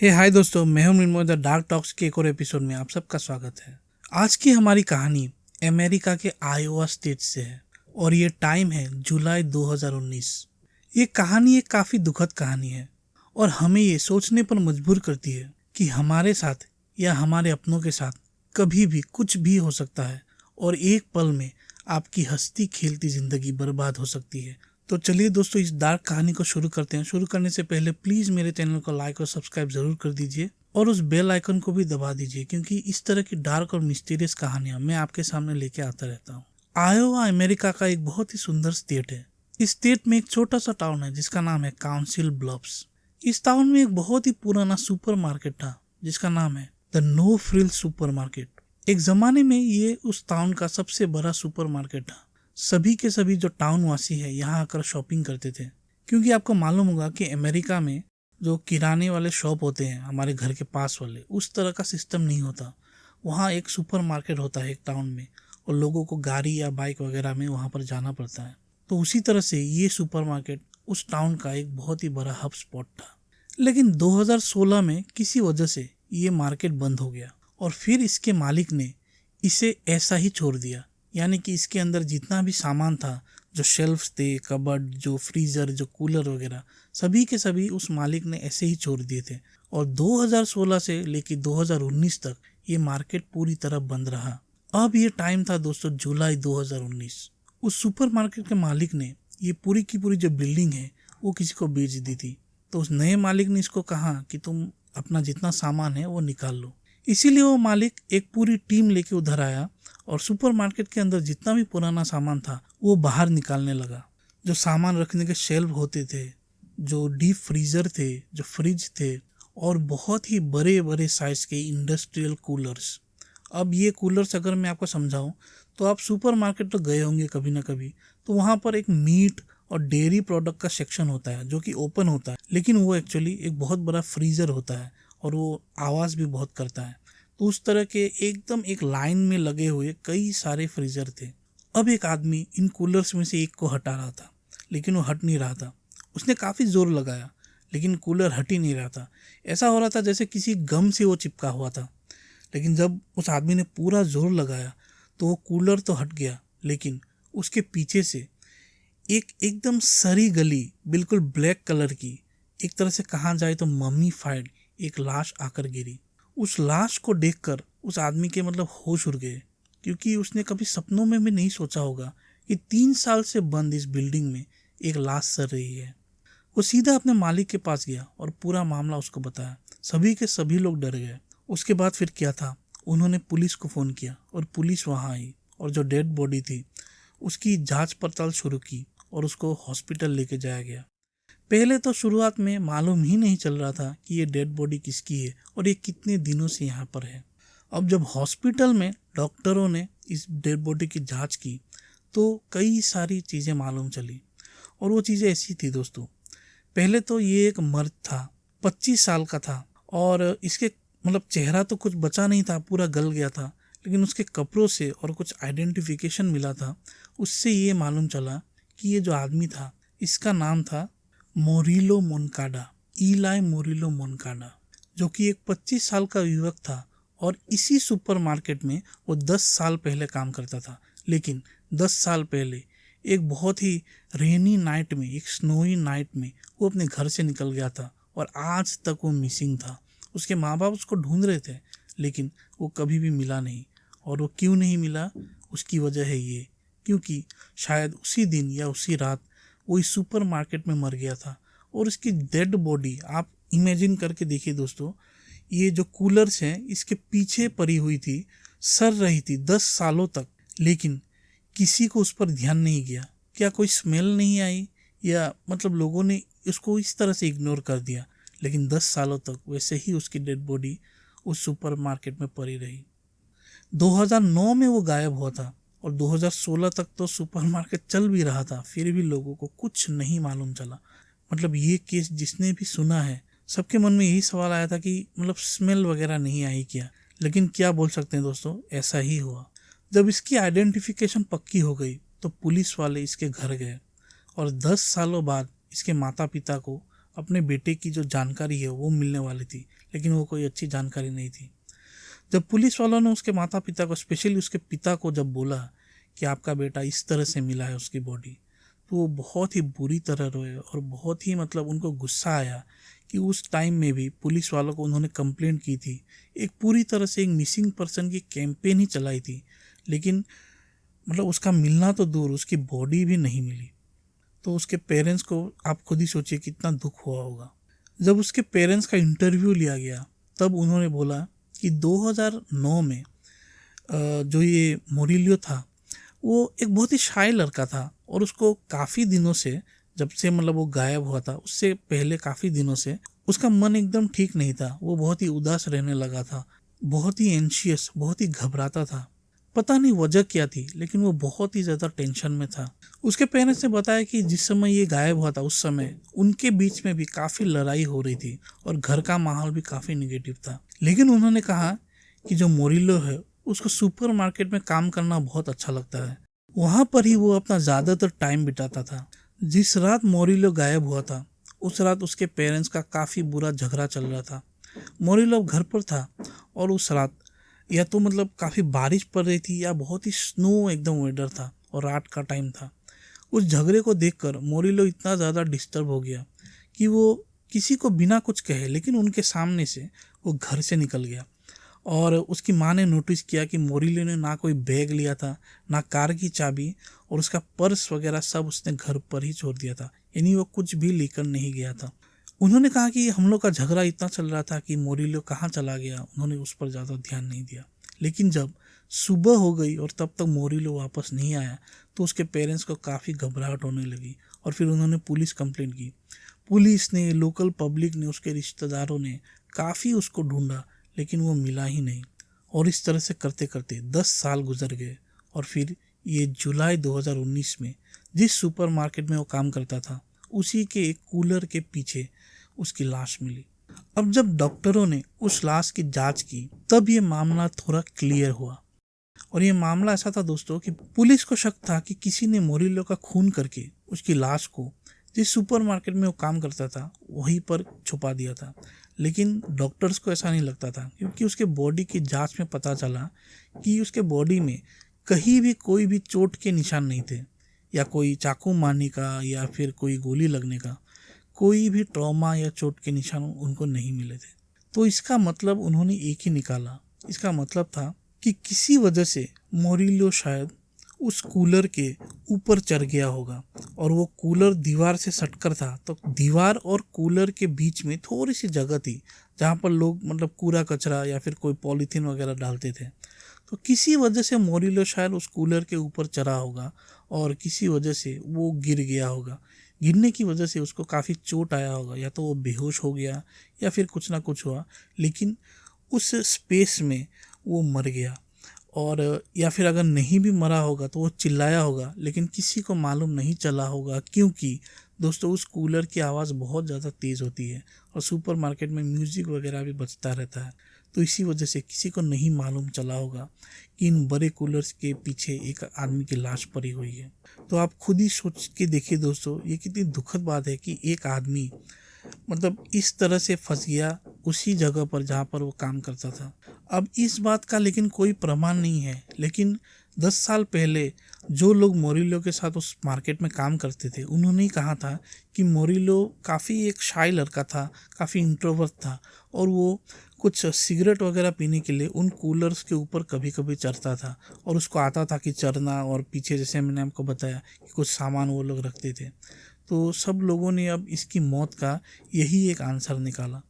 हाय दोस्तों, मैं हूं मृण्मय द डार्क टॉक्स के एक और एपिसोड में आप सबका स्वागत है। आज की हमारी कहानी अमेरिका के आयोवा स्टेट से है और ये टाइम है जुलाई 2019। ये कहानी एक काफ़ी दुखद कहानी है और हमें ये सोचने पर मजबूर करती है कि हमारे साथ या हमारे अपनों के साथ कभी भी कुछ भी हो सकता है और एक पल में आपकी हंसती खेलती ज़िंदगी बर्बाद हो सकती है। तो चलिए दोस्तों, इस डार्क कहानी को शुरू करते हैं। शुरू करने से पहले प्लीज़ मेरे चैनल को लाइक और सब्सक्राइब ज़रूर कर दीजिए और उस बेल आइकन को भी दबा दीजिए, क्योंकि इस तरह की डार्क और मिस्टीरियस कहानियां मैं आपके सामने लेके आता रहता हूँ। आयोवा अमेरिका का एक बहुत ही सुंदर स्टेट है। इस स्टेट में एक छोटा सा टाउन है जिसका नाम है काउंसिल ब्लफ्स। इस टाउन में एक बहुत ही पुराना सुपर मार्केट था जिसका नाम है the no frill supermarket. एक जमाने में ये उस टाउन का सबसे बड़ा सुपर मार्केट था। सभी के सभी जो टाउन वासी है यहाँ आकर शॉपिंग करते थे, क्योंकि आपको मालूम होगा कि अमेरिका में जो किराने वाले शॉप होते हैं हमारे घर के पास वाले, उस तरह का सिस्टम नहीं होता। वहाँ एक सुपर मार्केट होता है एक टाउन में और लोगों को गाड़ी या बाइक वगैरह में वहाँ पर जाना पड़ता है। तो उसी तरह से ये सुपर मार्केट उस टाउन का एक बहुत ही बड़ा हब स्पॉट था। लेकिन 2016 में किसी वजह से ये मार्केट बंद हो गया और फिर इसके मालिक ने इसे ऐसा ही छोड़ दिया। यानी कि इसके अंदर जितना भी सामान था, जो शेल्फ्स थे, कबर्ड, जो फ्रीज़र, जो कूलर वगैरह, सभी के सभी उस मालिक ने ऐसे ही छोड़ दिए थे। और 2016 से लेकर 2019 तक ये मार्केट पूरी तरह बंद रहा। अब ये टाइम था दोस्तों जुलाई 2019। उस सुपर मार्केट के मालिक ने ये पूरी की पूरी जो बिल्डिंग है वो किसी को बेच दी थी। तो उस नए मालिक ने इसको कहा कि तुम अपना जितना सामान है वो निकाल लो। इसीलिए वो मालिक एक पूरी टीम लेके उधर आया और सुपर मार्केट के अंदर जितना भी पुराना सामान था वो बाहर निकालने लगा। जो सामान रखने के शेल्फ होते थे, जो डीप फ्रीजर थे, जो फ्रिज थे और बहुत ही बड़े बड़े साइज के इंडस्ट्रियल कूलर्स। अब ये कूलर्स अगर मैं आपको समझाऊं तो आप सुपर मार्केट तो गए होंगे कभी ना कभी, तो वहाँ पर एक मीट और डेयरी प्रोडक्ट का सेक्शन होता है जो कि ओपन होता है, लेकिन वो एक्चुअली एक बहुत बड़ा फ्रीज़र होता है और वो आवाज़ भी बहुत करता है। तो उस तरह के एकदम एक लाइन में लगे हुए कई सारे फ्रीजर थे। अब एक आदमी इन कूलर्स में से एक को हटा रहा था, लेकिन वो हट नहीं रहा था। उसने काफ़ी ज़ोर लगाया लेकिन कूलर हट ही नहीं रहा था। ऐसा हो रहा था जैसे किसी गम से वो चिपका हुआ था। लेकिन जब उस आदमी ने पूरा जोर लगाया तो वो कूलर तो हट गया, लेकिन उसके पीछे से एक एकदम सरी गली, बिल्कुल ब्लैक कलर की, एक तरह से कहा जाए तो मम्मीफाइड एक लाश आकर गिरी। उस लाश को देखकर उस आदमी के होश उड़ गए, क्योंकि उसने कभी सपनों में भी नहीं सोचा होगा कि 3 साल से बंद इस बिल्डिंग में एक लाश सड़ रही है। वो सीधा अपने मालिक के पास गया और पूरा मामला उसको बताया। सभी के सभी लोग डर गए। उसके बाद फिर क्या था, उन्होंने पुलिस को फ़ोन किया और पुलिस वहाँ आई और जो डेड बॉडी थी उसकी जांच पड़ताल शुरू की और उसको हॉस्पिटल लेके जाया गया। पहले तो शुरुआत में मालूम ही नहीं चल रहा था कि ये डेड बॉडी किसकी है और ये कितने दिनों से यहाँ पर है। अब जब हॉस्पिटल में डॉक्टरों ने इस डेड बॉडी की जांच की तो कई सारी चीज़ें मालूम चली और वो चीज़ें ऐसी थी दोस्तों। पहले तो ये एक मर्द था, 25 साल का था और इसके चेहरा तो कुछ बचा नहीं था, पूरा गल गया था, लेकिन उसके कपड़ों से और कुछ आइडेंटिफिकेशन मिला था। उससे ये मालूम चला कि ये जो आदमी था इसका नाम था मोरिलो मोनकाडा, ईलाई मोरिलो मोनकाडा, जो कि एक 25 साल का युवक था और इसी सुपर मार्केट में वो 10 साल पहले काम करता था। लेकिन 10 साल पहले एक बहुत ही रेनी नाइट में, एक स्नोई नाइट में वो अपने घर से निकल गया था और आज तक वो मिसिंग था। उसके माँ बाप उसको ढूंढ रहे थे लेकिन वो कभी भी मिला नहीं। और वो क्यों नहीं मिला, उसकी वजह है ये, क्योंकि शायद उसी दिन या उसी रात वो इस सुपर मार्केट में मर गया था। और उसकी डेड बॉडी आप इमेजिन करके देखिए दोस्तों, ये जो कूलर्स हैं इसके पीछे पड़ी हुई थी, सड़ रही थी 10 सालों तक, लेकिन किसी को उस पर ध्यान नहीं गया। क्या कोई स्मेल नहीं आई या लोगों ने उसको इस तरह से इग्नोर कर दिया, लेकिन 10 सालों तक वैसे ही उसकी डेड बॉडी उस सुपर मार्केट में पड़ी रही। 2009 में वो गायब हुआ था और 2016 तक तो सुपर मार्केट चल भी रहा था, फिर भी लोगों को कुछ नहीं मालूम चला। ये केस जिसने भी सुना है सबके मन में यही सवाल आया था कि स्मेल वगैरह नहीं आई क्या। लेकिन क्या बोल सकते हैं दोस्तों, ऐसा ही हुआ। जब इसकी आइडेंटिफिकेशन पक्की हो गई तो पुलिस वाले इसके घर गए और 10 सालों बाद इसके माता पिता को अपने बेटे की जो जानकारी है वो मिलने वाली थी, लेकिन वो कोई अच्छी जानकारी नहीं थी। जब पुलिस वालों ने उसके माता पिता को, स्पेशली उसके पिता को जब बोला कि आपका बेटा इस तरह से मिला है उसकी बॉडी, तो वो बहुत ही बुरी तरह रोए और बहुत ही मतलब उनको गुस्सा आया कि उस टाइम में भी पुलिस वालों को उन्होंने कंप्लेंट की थी। एक पूरी तरह से एक मिसिंग पर्सन की कैंपेन ही चलाई थी, लेकिन मतलब उसका मिलना तो दूर, उसकी बॉडी भी नहीं मिली। तो उसके पेरेंट्स को आप खुद ही सोचिए कितना दुख हुआ होगा। जब उसके पेरेंट्स का इंटरव्यू लिया गया तब उन्होंने बोला कि 2009 में जो ये मोरिलियो था वो एक बहुत ही शाय लड़का था और उसको काफ़ी दिनों से, जब से मतलब वो गायब हुआ था उससे पहले काफ़ी दिनों से उसका मन एकदम ठीक नहीं था। वो बहुत ही उदास रहने लगा था, बहुत ही एंशियस, बहुत ही घबराता था। पता नहीं वजह क्या थी, लेकिन वो बहुत ही ज़्यादा टेंशन में था। उसके पेरेंट्स ने बताया कि जिस समय ये गायब हुआ था उस समय उनके बीच में भी काफ़ी लड़ाई हो रही थी और घर का माहौल भी काफ़ी निगेटिव था। लेकिन उन्होंने कहा कि जो मोरिलो है उसको सुपरमार्केट में काम करना बहुत अच्छा लगता है, वहाँ पर ही वो अपना ज़्यादातर टाइम बिताता था। जिस रात मोरिलो गायब हुआ था उस रात उसके पेरेंट्स का काफ़ी बुरा झगड़ा चल रहा था। मोरिलो घर पर था और उस रात या तो मतलब काफ़ी बारिश पड़ रही थी या बहुत ही स्नो एकदम वेदर था और रात का टाइम था। उस झगड़े को देखकर मोरिलो इतना ज़्यादा डिस्टर्ब हो गया कि वो किसी को बिना कुछ कहे लेकिन उनके सामने से वो घर से निकल गया। और उसकी माँ ने नोटिस किया कि मोरिलो ने ना कोई बैग लिया था, ना कार की चाबी, और उसका पर्स वगैरह सब उसने घर पर ही छोड़ दिया था, यानी वो कुछ भी लेकर नहीं गया था। उन्होंने कहा कि हम लोग का झगड़ा इतना चल रहा था कि मोरिलो कहाँ चला गया, उन्होंने उस पर ज़्यादा ध्यान नहीं दिया। लेकिन जब सुबह हो गई और तब तक मोरिलो वापस नहीं आया तो उसके पेरेंट्स को काफ़ी घबराहट होने लगी और फिर उन्होंने पुलिस कंप्लेंट की। पुलिस ने, लोकल पब्लिक ने, उसके रिश्तेदारों ने काफ़ी उसको ढूंढा लेकिन वो मिला ही नहीं। और इस तरह से करते करते 10 साल गुजर गए और फिर ये जुलाई 2019 में जिस सुपरमार्केट में वो काम करता था उसी के एक कूलर के पीछे उसकी लाश मिली। अब जब डॉक्टरों ने उस लाश की जांच की तब ये मामला थोड़ा क्लियर हुआ। और ये मामला ऐसा था दोस्तों कि पुलिस को शक था कि किसी ने मोरिलो का खून करके उसकी लाश को जिस सुपरमार्केट में वो काम करता था वहीं पर छुपा दिया था। लेकिन डॉक्टर्स को ऐसा नहीं लगता था क्योंकि उसके बॉडी की जांच में पता चला कि उसके बॉडी में कहीं भी कोई भी चोट के निशान नहीं थे, या कोई चाकू मारने का या फिर कोई गोली लगने का कोई भी ट्रॉमा या चोट के निशान उनको नहीं मिले थे। तो इसका मतलब उन्होंने एक ही निकाला, इसका मतलब था कि किसी वजह से मोरिलो शायद उस कूलर के ऊपर चढ़ गया होगा और वो कूलर दीवार से सटकर था, तो दीवार और कूलर के बीच में थोड़ी सी जगह थी जहाँ पर लोग मतलब कूड़ा कचरा या फिर कोई पॉलीथीन वगैरह डालते थे। तो किसी वजह से मोरिलो शायद उस कूलर के ऊपर चढ़ा होगा और किसी वजह से वो गिर गया होगा। गिरने की वजह से उसको काफ़ी चोट आया होगा, या तो वो बेहोश हो गया या फिर कुछ ना कुछ हुआ, लेकिन उस स्पेस में वो मर गया। और या फिर अगर नहीं भी मरा होगा तो वो चिल्लाया होगा, लेकिन किसी को मालूम नहीं चला होगा क्योंकि दोस्तों उस कूलर की आवाज़ बहुत ज़्यादा तेज़ होती है और सुपरमार्केट में म्यूज़िक वगैरह भी बजता रहता है। तो इसी वजह से किसी को नहीं मालूम चला होगा कि इन बड़े कूलर्स के पीछे एक आदमी की लाश पड़ी हुई है। तो आप खुद ही सोच के देखिए दोस्तों, ये कितनी दुखद बात है कि एक आदमी मतलब इस तरह से फंस गया उसी जगह पर जहाँ पर वो काम करता था। अब इस बात का लेकिन कोई प्रमाण नहीं है, लेकिन 10 साल पहले जो लोग मोरिलो के साथ उस मार्केट में काम करते थे उन्होंने ही कहा था कि मोरिलो काफ़ी एक शाय लड़का था, काफ़ी इंट्रोवर्ट था और वो कुछ सिगरेट वगैरह पीने के लिए उन कूलर्स के ऊपर कभी कभी चढ़ता था और उसको आता था कि चढ़ना, और पीछे जैसे मैंने आपको बताया कि कुछ सामान वो लोग रखते थे। तो सब लोगों ने अब इसकी मौत का यही एक आंसर निकाला।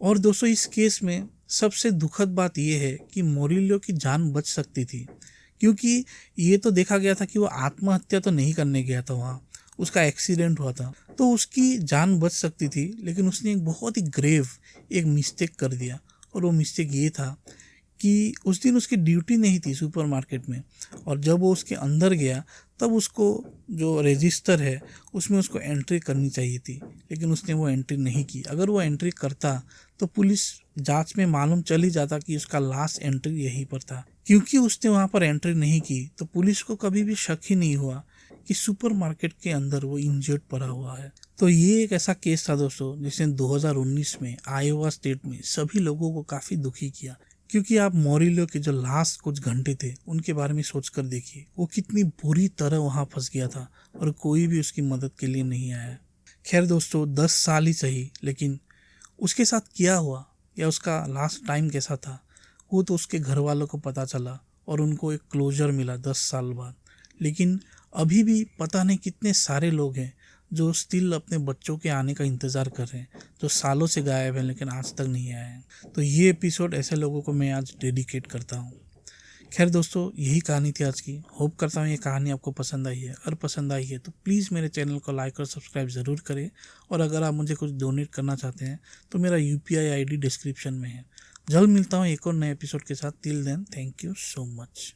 और दोस्तों इस केस में सबसे दुखद बात यह है कि मोरिलो की जान बच सकती थी, क्योंकि ये तो देखा गया था कि वो आत्महत्या तो नहीं करने गया था, वहाँ उसका एक्सीडेंट हुआ था, तो उसकी जान बच सकती थी। लेकिन उसने एक बहुत ही ग्रेव एक मिस्टेक कर दिया, और वो मिस्टेक ये था कि उस दिन उसकी ड्यूटी नहीं थी सुपरमार्केट में, और जब वो उसके अंदर गया तब उसको जो रजिस्टर है उसमें उसको एंट्री करनी चाहिए थी, लेकिन उसने वो एंट्री नहीं की। अगर वो एंट्री करता तो पुलिस जांच में मालूम चल ही जाता कि उसका लास्ट एंट्री यहीं पर था। क्योंकि उसने वहाँ पर एंट्री नहीं की तो पुलिस को कभी भी शक ही नहीं हुआ कि सुपरमार्केट के अंदर वो इंजर्ड पड़ा हुआ है। तो ये एक ऐसा केस था दोस्तों जिसने 2019 में आयोवा स्टेट में सभी लोगों को काफ़ी दुखी किया, क्योंकि आप मोरिलो के जो लास्ट कुछ घंटे थे उनके बारे में सोच कर देखिए, वो कितनी बुरी तरह वहाँ फंस गया था और कोई भी उसकी मदद के लिए नहीं आया। खैर दोस्तों, 10 साल ही सही, लेकिन उसके साथ क्या हुआ या उसका लास्ट टाइम कैसा था वो तो उसके घर वालों को पता चला और उनको एक क्लोजर मिला 10 साल बाद। लेकिन अभी भी पता नहीं कितने सारे लोग हैं जो स्टिल अपने बच्चों के आने का इंतज़ार कर रहे हैं, जो सालों से गायब हैं लेकिन आज तक नहीं आए हैं। तो ये एपिसोड ऐसे लोगों को मैं आज डेडिकेट करता हूँ। खैर दोस्तों, यही कहानी थी आज की। होप करता हूँ ये कहानी आपको पसंद आई है। अगर पसंद आई है तो प्लीज़ मेरे चैनल को लाइक और सब्सक्राइब ज़रूर करें। और अगर आप मुझे कुछ डोनेट करना चाहते हैं तो मेरा UPI ID डिस्क्रिप्शन में है। जल्द मिलता हूँ एक और नए एपिसोड के साथ। Till then, thank you so much.